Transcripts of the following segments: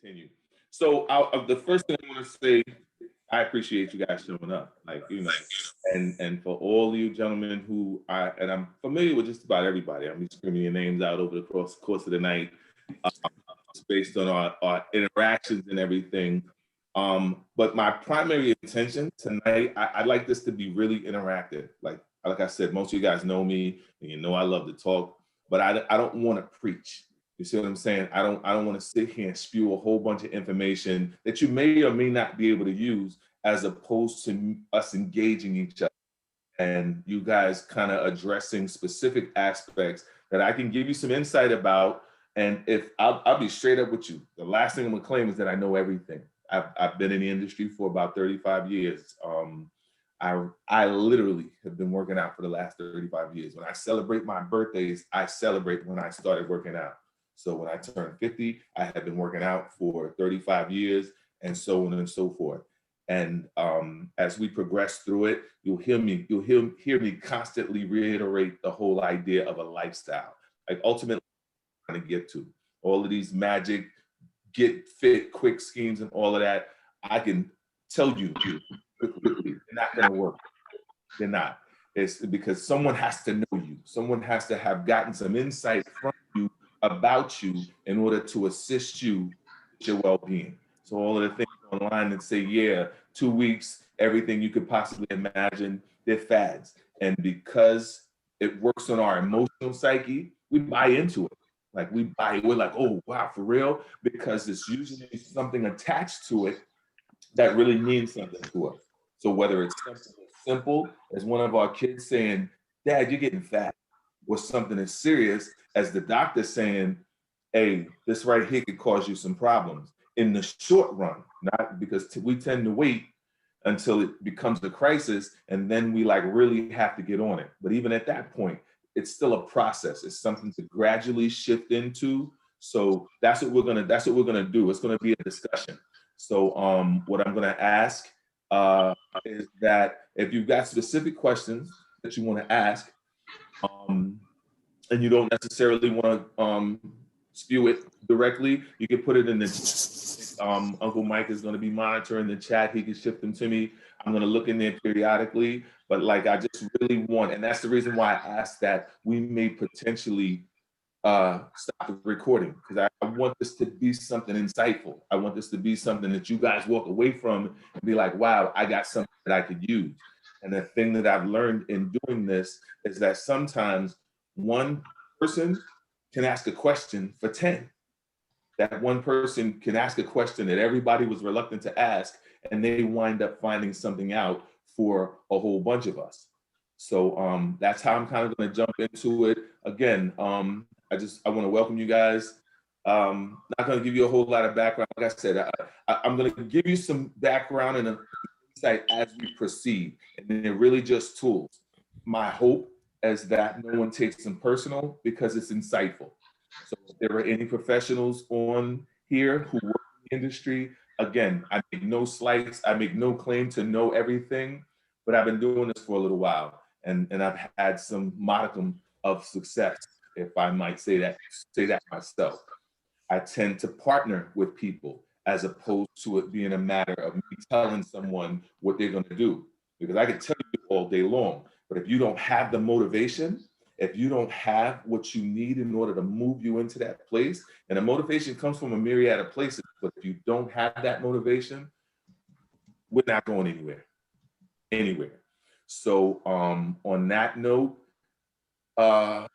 continue. So the first thing I want to say, I appreciate you guys showing up, like and for all you gentlemen who I'm familiar with just about everybody. I'm just screaming your names out over the course of the night, uh, based on our interactions and everything. But my primary intention tonight, I'd like this to be really interactive. Like I said, most of you guys know me, and you know I love to talk, but I don't want to preach. You see what I'm saying? I don't want to sit here and spew a whole bunch of information that you may or may not be able to use, as opposed to us engaging each other and you guys kind of addressing specific aspects that I can give you some insight about. And if I'll be straight up with you, the last thing I'm gonna claim is that I know everything. I've been in the industry for about 35 years. I literally have been working out for the last 35 years. When I celebrate my birthdays, I celebrate when I started working out. So when I turned 50, I had been working out for 35 years, and so on and so forth. And as we progress through it, you'll hear me constantly reiterate the whole idea of a lifestyle. Like ultimately, trying to get to all of these magic get fit quick schemes and all of that. I can tell you quickly, they're not going to work. They're not. It's because someone has to know you. Someone has to have gotten some insight from you about you in order to assist you with your well-being. So all of the things online that say, yeah, 2 weeks, everything you could possibly imagine, they're fads. And because it works on our emotional psyche, we buy into it. Like we're like, oh wow, for real? Because it's usually something attached to it that really means something to us. So whether it's something as simple as one of our kids saying, Dad, you're getting fat, or something as serious as the doctor saying, hey, this right here could cause you some problems in the short run, not because we tend to wait until it becomes a crisis and then we like really have to get on it. But even at that point, it's still a process. It's something to gradually shift into. So that's what we're gonna do. It's gonna be a discussion. So what I'm gonna ask is that if you've got specific questions that you want to ask, um, and you don't necessarily want to spew it directly, you can put it in the Uncle Mike is going to be monitoring the chat. He can shift them to me. I'm going to look in there periodically, but like I just really want, and that's the reason why I asked that we may potentially stop the recording, because I want this to be something insightful. I want this to be something that you guys walk away from and be like, wow, I got something that I could use. And the thing that I've learned in doing this is that sometimes one person can ask a question for 10. That one person can ask a question that everybody was reluctant to ask, and they wind up finding something out for a whole bunch of us. So that's how I'm kind of going to jump into it. Again, I want to welcome you guys. Not going to give you a whole lot of background. Like I said, I'm going to give you some background and insight as we proceed, and they're really just tools. My hope is that no one takes them personal, because it's insightful. So if there are any professionals on here who work in the industry, again, I make no slights, I make no claim to know everything, but I've been doing this for a little while, and I've had some modicum of success, if I might say that myself. I tend to partner with people as opposed to it being a matter of me telling someone what they're going to do. Because I can tell you all day long, but if you don't have the motivation, if you don't have what you need in order to move you into that place, and the motivation comes from a myriad of places, but if you don't have that motivation, we're not going anywhere. So on that note, uh,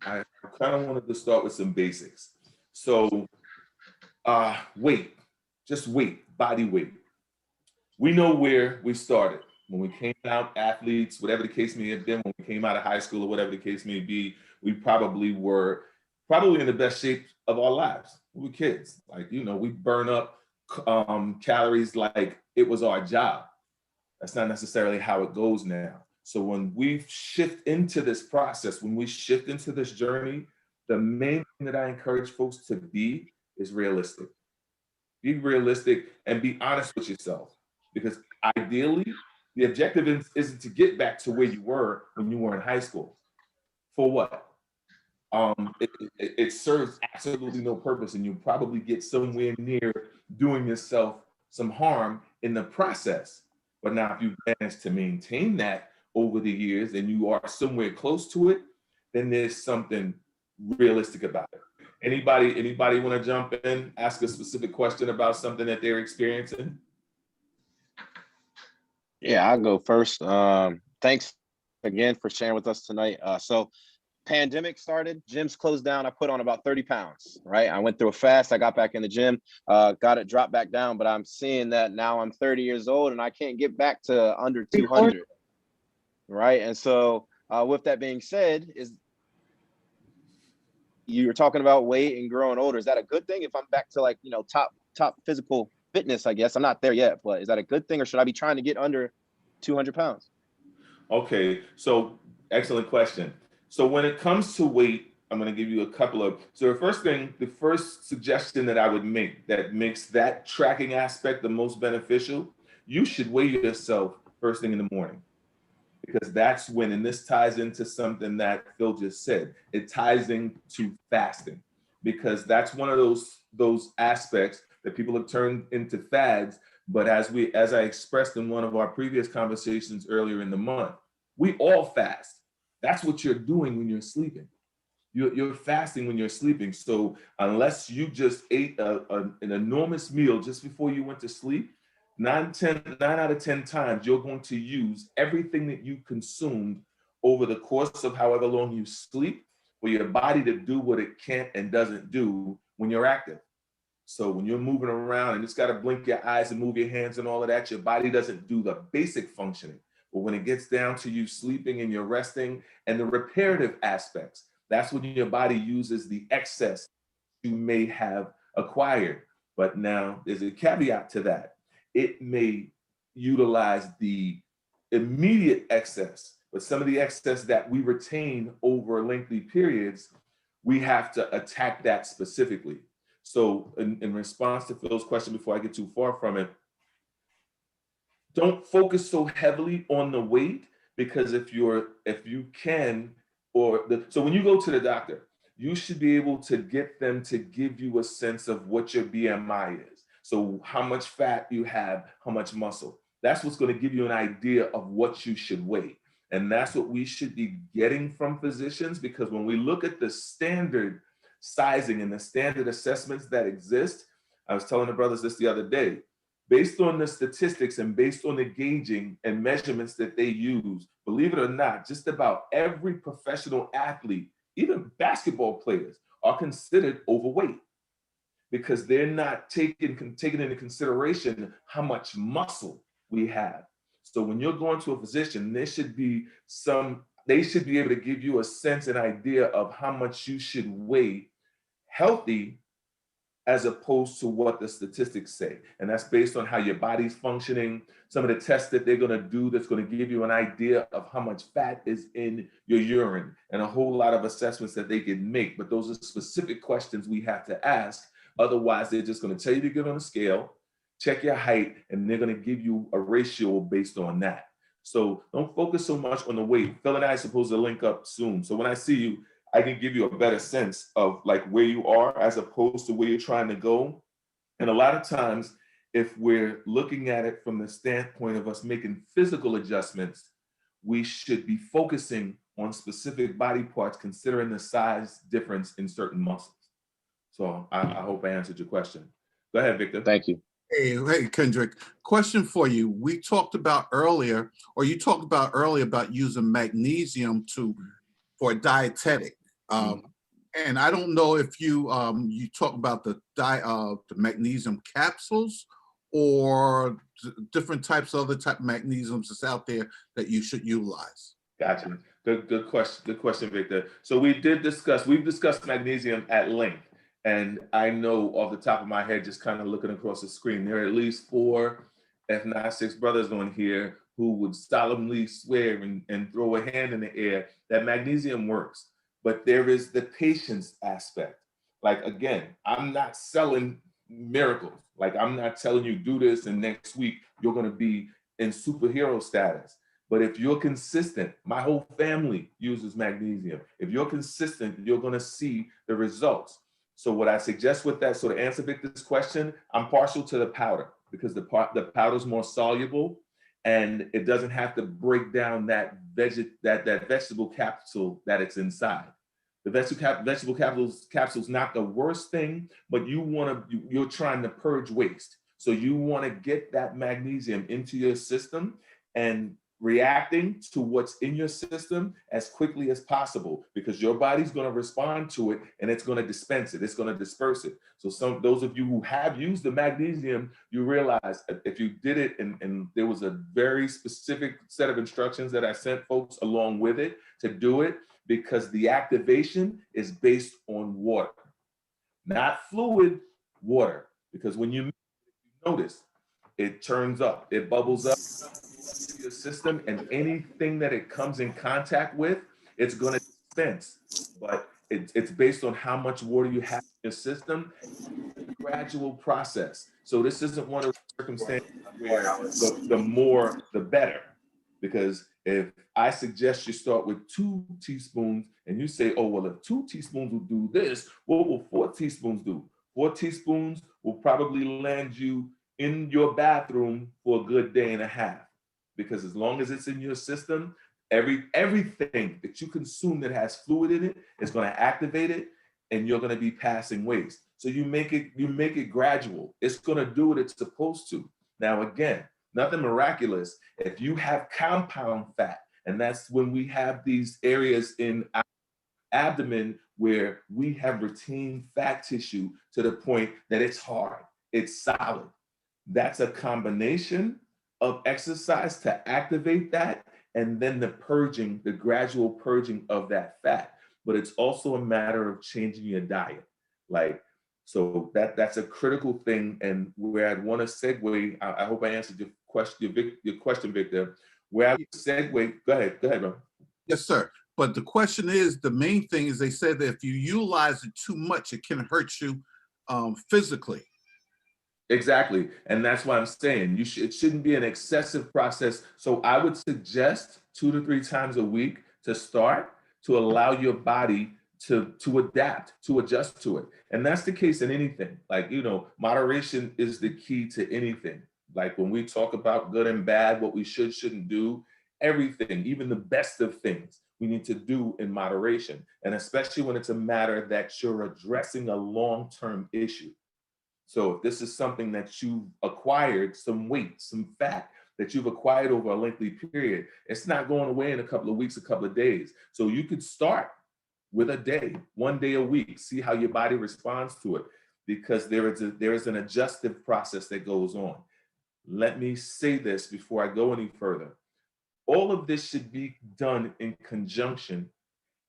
I kind of wanted to start with some basics. So weight, just weight, body weight. We know where we started. When we came out, athletes, whatever the case may have been, when we came out of high school or whatever the case may be, we probably were in the best shape of our lives. We were kids. Like, we burn up calories like it was our job. That's not necessarily how it goes now. So when we shift into this process, when we shift into this journey, the main thing that I encourage folks to be is realistic. Be realistic and be honest with yourself. Because ideally, the objective isn't to get back to where you were when you were in high school. For what? it serves absolutely no purpose, and you probably get somewhere near doing yourself some harm in the process. But now, if you manage to maintain that over the years and you are somewhere close to it, then there's something realistic about it. Anybody want to jump in, ask a specific question about something that they're experiencing? Yeah, I'll go first. Thanks again for sharing with us tonight. So pandemic started, gyms closed down. I put on about 30 pounds, right? I went through a fast. I got back in the gym, got it dropped back down, but I'm seeing that now I'm 30 years old and I can't get back to under 200, right? And so with that being said, is you're talking about weight and growing older. Is that a good thing if I'm back to like, top physical fitness, I guess? I'm not there yet, but is that a good thing or should I be trying to get under 200 pounds? Okay, so excellent question. So when it comes to weight, I'm going to give you a couple of. So the first suggestion that I would make that makes that tracking aspect the most beneficial, you should weigh yourself first thing in the morning, because that's when, and this ties into something that Phil just said, it ties into fasting, because that's one of those aspects that people have turned into fads. But as I expressed in one of our previous conversations earlier in the month, we all fast. That's what you're doing when you're sleeping. You're fasting when you're sleeping. So unless you just ate an enormous meal just before you went to sleep, 9 out of 10 times you're going to use everything that you consumed over the course of however long you sleep for your body to do what it can't and doesn't do when you're active. So when you're moving around and it's got to blink your eyes and move your hands and all of that, your body doesn't do the basic functioning. But when it gets down to you sleeping and you're resting and the reparative aspects, that's when your body uses the excess you may have acquired. But now there's a caveat to that. It may utilize the immediate excess, but some of the excess that we retain over lengthy periods, we have to attack that specifically. So in response to Phil's question, before I get too far from it, don't focus so heavily on the weight, because if you can, so when you go to the doctor, you should be able to get them to give you a sense of what your BMI is. So how much fat you have, how much muscle. That's what's going to give you an idea of what you should weigh. And that's what we should be getting from physicians, because when we look at the standard sizing and the standard assessments that exist, I was telling the brothers this the other day, based on the statistics and based on the gauging and measurements that they use, believe it or not, just about every professional athlete, even basketball players, are considered overweight, because they're not taking into consideration how much muscle we have. So when you're going to a physician, they should be able to give you a sense and idea of how much you should weigh healthy, as opposed to what the statistics say. And that's based on how your body's functioning, some of the tests that they're going to do that's going to give you an idea of how much fat is in your urine, and a whole lot of assessments that they can make. But those are specific questions we have to ask. Otherwise, they're just going to tell you to get on a scale, check your height, and they're going to give you a ratio based on that. So don't focus so much on the weight. Phil and I are supposed to link up soon. So when I see you, I can give you a better sense of like where you are as opposed to where you're trying to go. And a lot of times, if we're looking at it from the standpoint of us making physical adjustments, we should be focusing on specific body parts, considering the size difference in certain muscles. So I hope I answered your question. Go ahead, Victor. Thank you. Hey, Kendrick. Question for you. You talked about earlier about using magnesium for a dietetic. And I don't know if you talk about the magnesium capsules or different types of other type of magnesiums that's out there that you should utilize. Gotcha. Good question. Good question, Victor. So we've discussed magnesium at length. And I know off the top of my head, just kind of looking across the screen, there are at least 4, if not 6 brothers on here who would solemnly swear and throw a hand in the air that magnesium works. But there is the patience aspect. Like, again, I'm not selling miracles. Like, I'm not telling you do this and next week you're going to be in superhero status. But if you're consistent, my whole family uses magnesium. If you're consistent, you're going to see the results. So what I suggest with that, so to answer Victor's question, I'm partial to the powder because the powder is more soluble and it doesn't have to break down that vegetable capsule that it's inside. The vegetable capsule is not the worst thing, but you're trying to purge waste. So you want to get that magnesium into your system and reacting to what's in your system as quickly as possible, because your body's going to respond to it and it's going to dispense it. It's going to disperse it. So those of you who have used the magnesium, you realize if you did it and there was a very specific set of instructions that I sent folks along with it to do it, because the activation is based on water, not fluid, water. Because when you notice, it turns up, it bubbles up your system, and anything that it comes in contact with, it's going to dispense. But it's based on how much water you have in your system. It's a gradual process. So this isn't one of the circumstances where the more, the better. Because if I suggest you start with 2 teaspoons and you say, oh, well, if 2 teaspoons will do this, what will 4 teaspoons do? 4 teaspoons will probably land you in your bathroom for a good day and a half. Because as long as it's in your system, everything that you consume that has fluid in it is going to activate it, and you're going to be passing waste. So you make it gradual. It's going to do what it's supposed to. Now, again, nothing miraculous. If you have compound fat, and that's when we have these areas in our abdomen where we have retained fat tissue to the point that it's hard, it's solid. That's a combination of exercise to activate that, and then the gradual purging of that fat. But it's also a matter of changing your diet. So that's a critical thing. And where I'd want to segue, I hope I answered your question, Victor. Where I would segue, go ahead, bro. Yes, sir. But the question is, the main thing is they said that if you utilize it too much, it can hurt you physically. Exactly. And that's why I'm saying it shouldn't be an excessive process. So I would suggest 2 to 3 times a week to start, to allow your body to adapt, to adjust to it. And that's the case in anything. Moderation is the key to anything. Like when we talk about good and bad, what we shouldn't do, everything, even the best of things, we need to do in moderation. And especially when it's a matter that you're addressing a long-term issue. So if this is something that you've acquired, some weight, some fat that you've acquired over a lengthy period, it's not going away in a couple of weeks, a couple of days. So you could start with a day, 1 day a week, see how your body responds to it, because there is an adjustive process that goes on. Let me say this before I go any further. All of this should be done in conjunction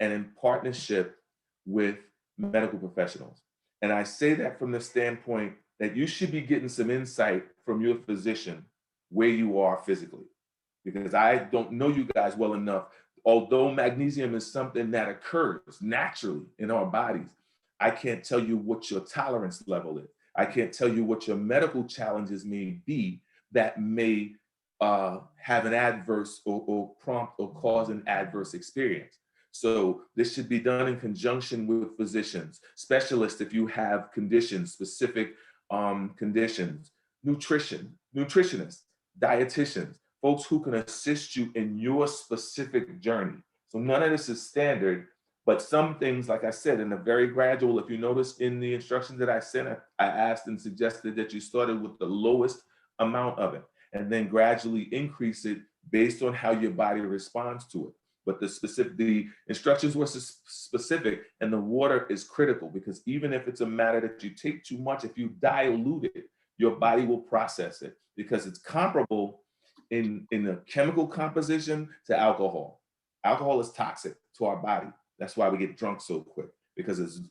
and in partnership with medical professionals. And I say that from the standpoint that you should be getting some insight from your physician where you are physically. Because I don't know you guys well enough. Although magnesium is something that occurs naturally in our bodies, I can't tell you what your tolerance level is. I can't tell you what your medical challenges may be that may have an adverse or prompt or cause an adverse experience. So this should be done in conjunction with physicians, specialists if you have conditions, specific conditions, nutritionists, dietitians, folks who can assist you in your specific journey. So none of this is standard, but some things, like I said, in a very gradual, if you notice in the instructions that I sent, I asked and suggested that you started with the lowest amount of it and then gradually increase it based on how your body responds to it. But the instructions were specific, and the water is critical, because even if it's a matter that you take too much, if you dilute it, your body will process it, because it's comparable in the chemical composition to alcohol. Alcohol is toxic to our body. That's why we get drunk so quick, because as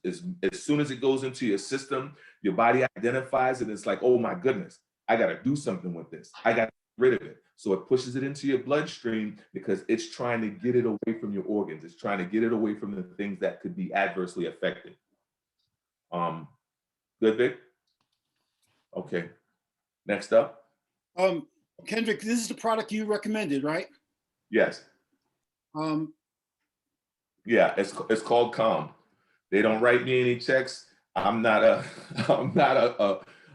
soon as it goes into your system, your body identifies it. It's like, oh my goodness, I got to do something with this. I got to get rid of it. So it pushes it into your bloodstream because it's trying to get it away from your organs. It's trying to get it away from the things that could be adversely affected. Good, Vic? Okay. Next up. Kendrick, this is the product you recommended, right? Yes. Um, Yeah, it's called Calm. They don't write me any checks. I'm not a I'm not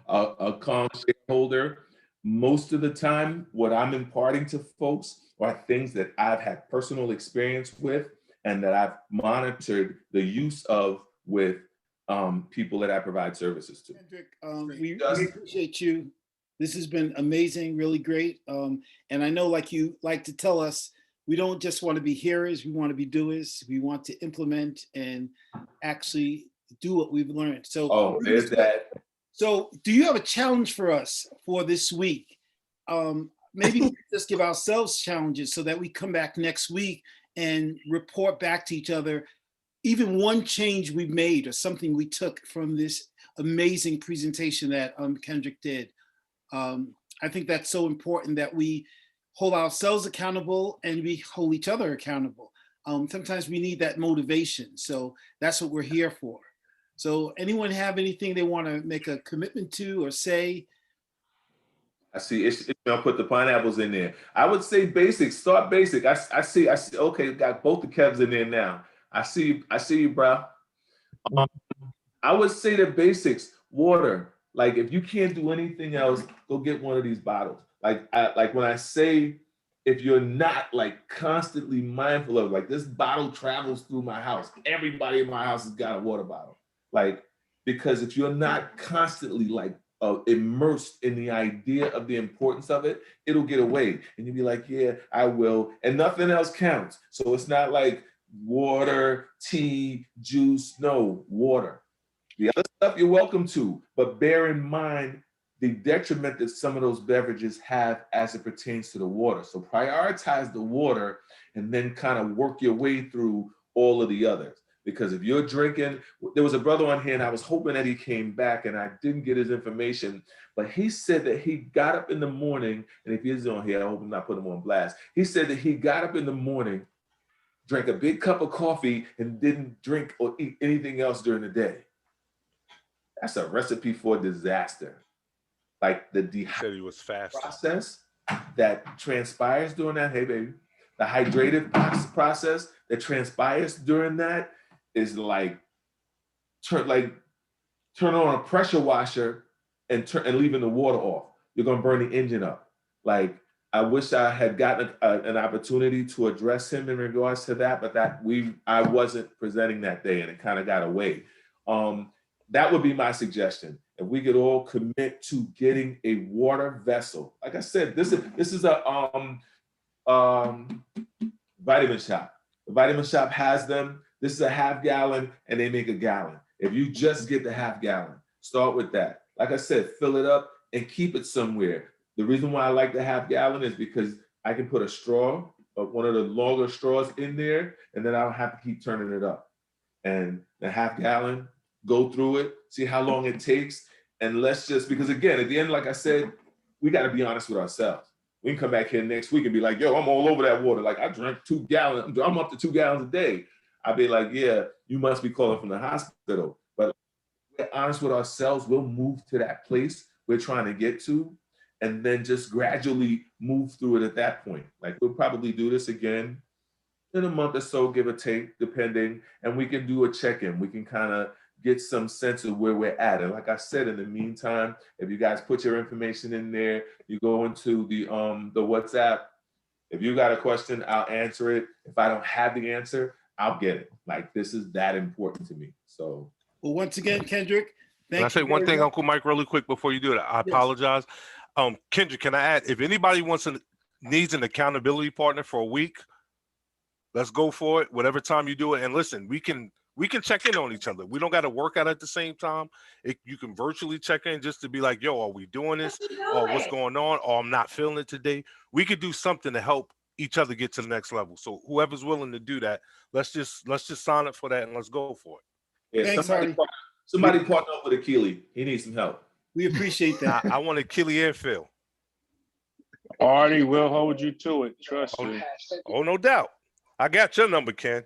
a Calm shareholder. Most of the time, what I'm imparting to folks are things that I've had personal experience with and that I've monitored the use of with people that I provide services to. Kendrick, we appreciate you. This has been amazing, really great. And I know, like you like to tell us, we don't just want to be hearers, we want to be doers. We want to implement and actually do what we've learned. So, There's that. So do you have a challenge for us for this week? Maybe we just give ourselves challenges so that we come back next week and report back to each other, even one change we've made or something we took from this amazing presentation that Kendrick did. I think that's so important that we hold ourselves accountable and we hold each other accountable. Sometimes we need that motivation. So that's what we're here for. So anyone have anything they want to make a commitment to or say? I see. I'll put the pineapples in there. I would say basic. Start basic. I see. Okay, got both the Kevs in there now. I see you, bro. I would say the basics. Water. Like if you can't do anything else, go get one of these bottles. Like when I say, if you're not like constantly mindful of like this bottle travels through my house. Everybody in my house has got a water bottle. Like because if you're not constantly like immersed in the idea of the importance of it, it'll get away. And you'll be like, yeah, I will. And nothing else counts. So it's not like water, tea, juice. No, water. The other stuff you're welcome to, but bear in mind the detriment that some of those beverages have as it pertains to the water. So prioritize the water and then kind of work your way through all of the others. Because if you're drinking, there was a brother on here and I was hoping that he came back and I didn't get his information, but he said that he got up in the morning, and if he is on here, I hope I'm not putting him on blast. He said that he got up in the morning, drank a big cup of coffee and didn't drink or eat anything else during the day. That's a recipe for disaster. Like the dehydration process that transpires during that, hey baby, the hydrated process that transpires during that is like turn on a pressure washer and leaving the water off. You're gonna burn the engine up. Like I wish I had gotten an opportunity to address him in regards to that, but I wasn't presenting that day and it kind of got away. That would be my suggestion. If we could all commit to getting a water vessel. Like I said, this is a vitamin shop. The vitamin shop has them. This is a half gallon and they make a gallon. If you just get the half gallon, start with that. Like I said, fill it up and keep it somewhere. The reason why I like the half gallon is because I can put a straw, one of the longer straws in there, and then I don't have to keep turning it up. And the half gallon, go through it, see how long it takes. And let's just, because again, at the end, like I said, we got to be honest with ourselves. We can come back here next week and be like, yo, I'm all over that water. Like I drank 2 gallons. I'm up to 2 gallons a day. I'd be like, yeah, you must be calling from the hospital. But we're honest with ourselves. We'll move to that place we're trying to get to and then just gradually move through it at that point. Like we'll probably do this again in a month or so, give or take, depending, and we can do a check-in. We can kind of get some sense of where we're at. And like I said, in the meantime, if you guys put your information in there, you go into the WhatsApp. If you got a question, I'll answer it. If I don't have the answer, I'll get it. Like this is that important to me. So, well, once again, Kendrick, thank you. Can I say one thing, Uncle Mike, really quick before you do it? I apologize. Kendrick, can I add, if anybody needs an accountability partner for a week, let's go for it. Whatever time you do it, and listen, we can check in on each other. We don't got to work out at the same time. You can virtually check in just to be like, yo, are we doing this? Or what's going on? Or I'm not feeling it today. We could do something to help each other get to the next level. So whoever's willing to do that, let's just sign up for that and let's go for it. Yeah, Thanks, somebody partner up with Achille. He needs some help. We appreciate that. I want Achille and Phil. Artie will hold you to it. Trust me. Oh, no doubt. I got your number, Ken.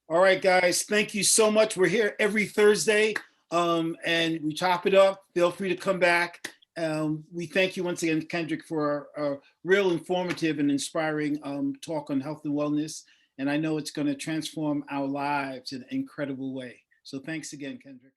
All right, guys. Thank you so much. We're here every Thursday, and we chop it up. Feel free to come back We thank you once again, Kendrick, for a real informative and inspiring talk on health and wellness. And I know it's going to transform our lives in an incredible way. So thanks again, Kendrick.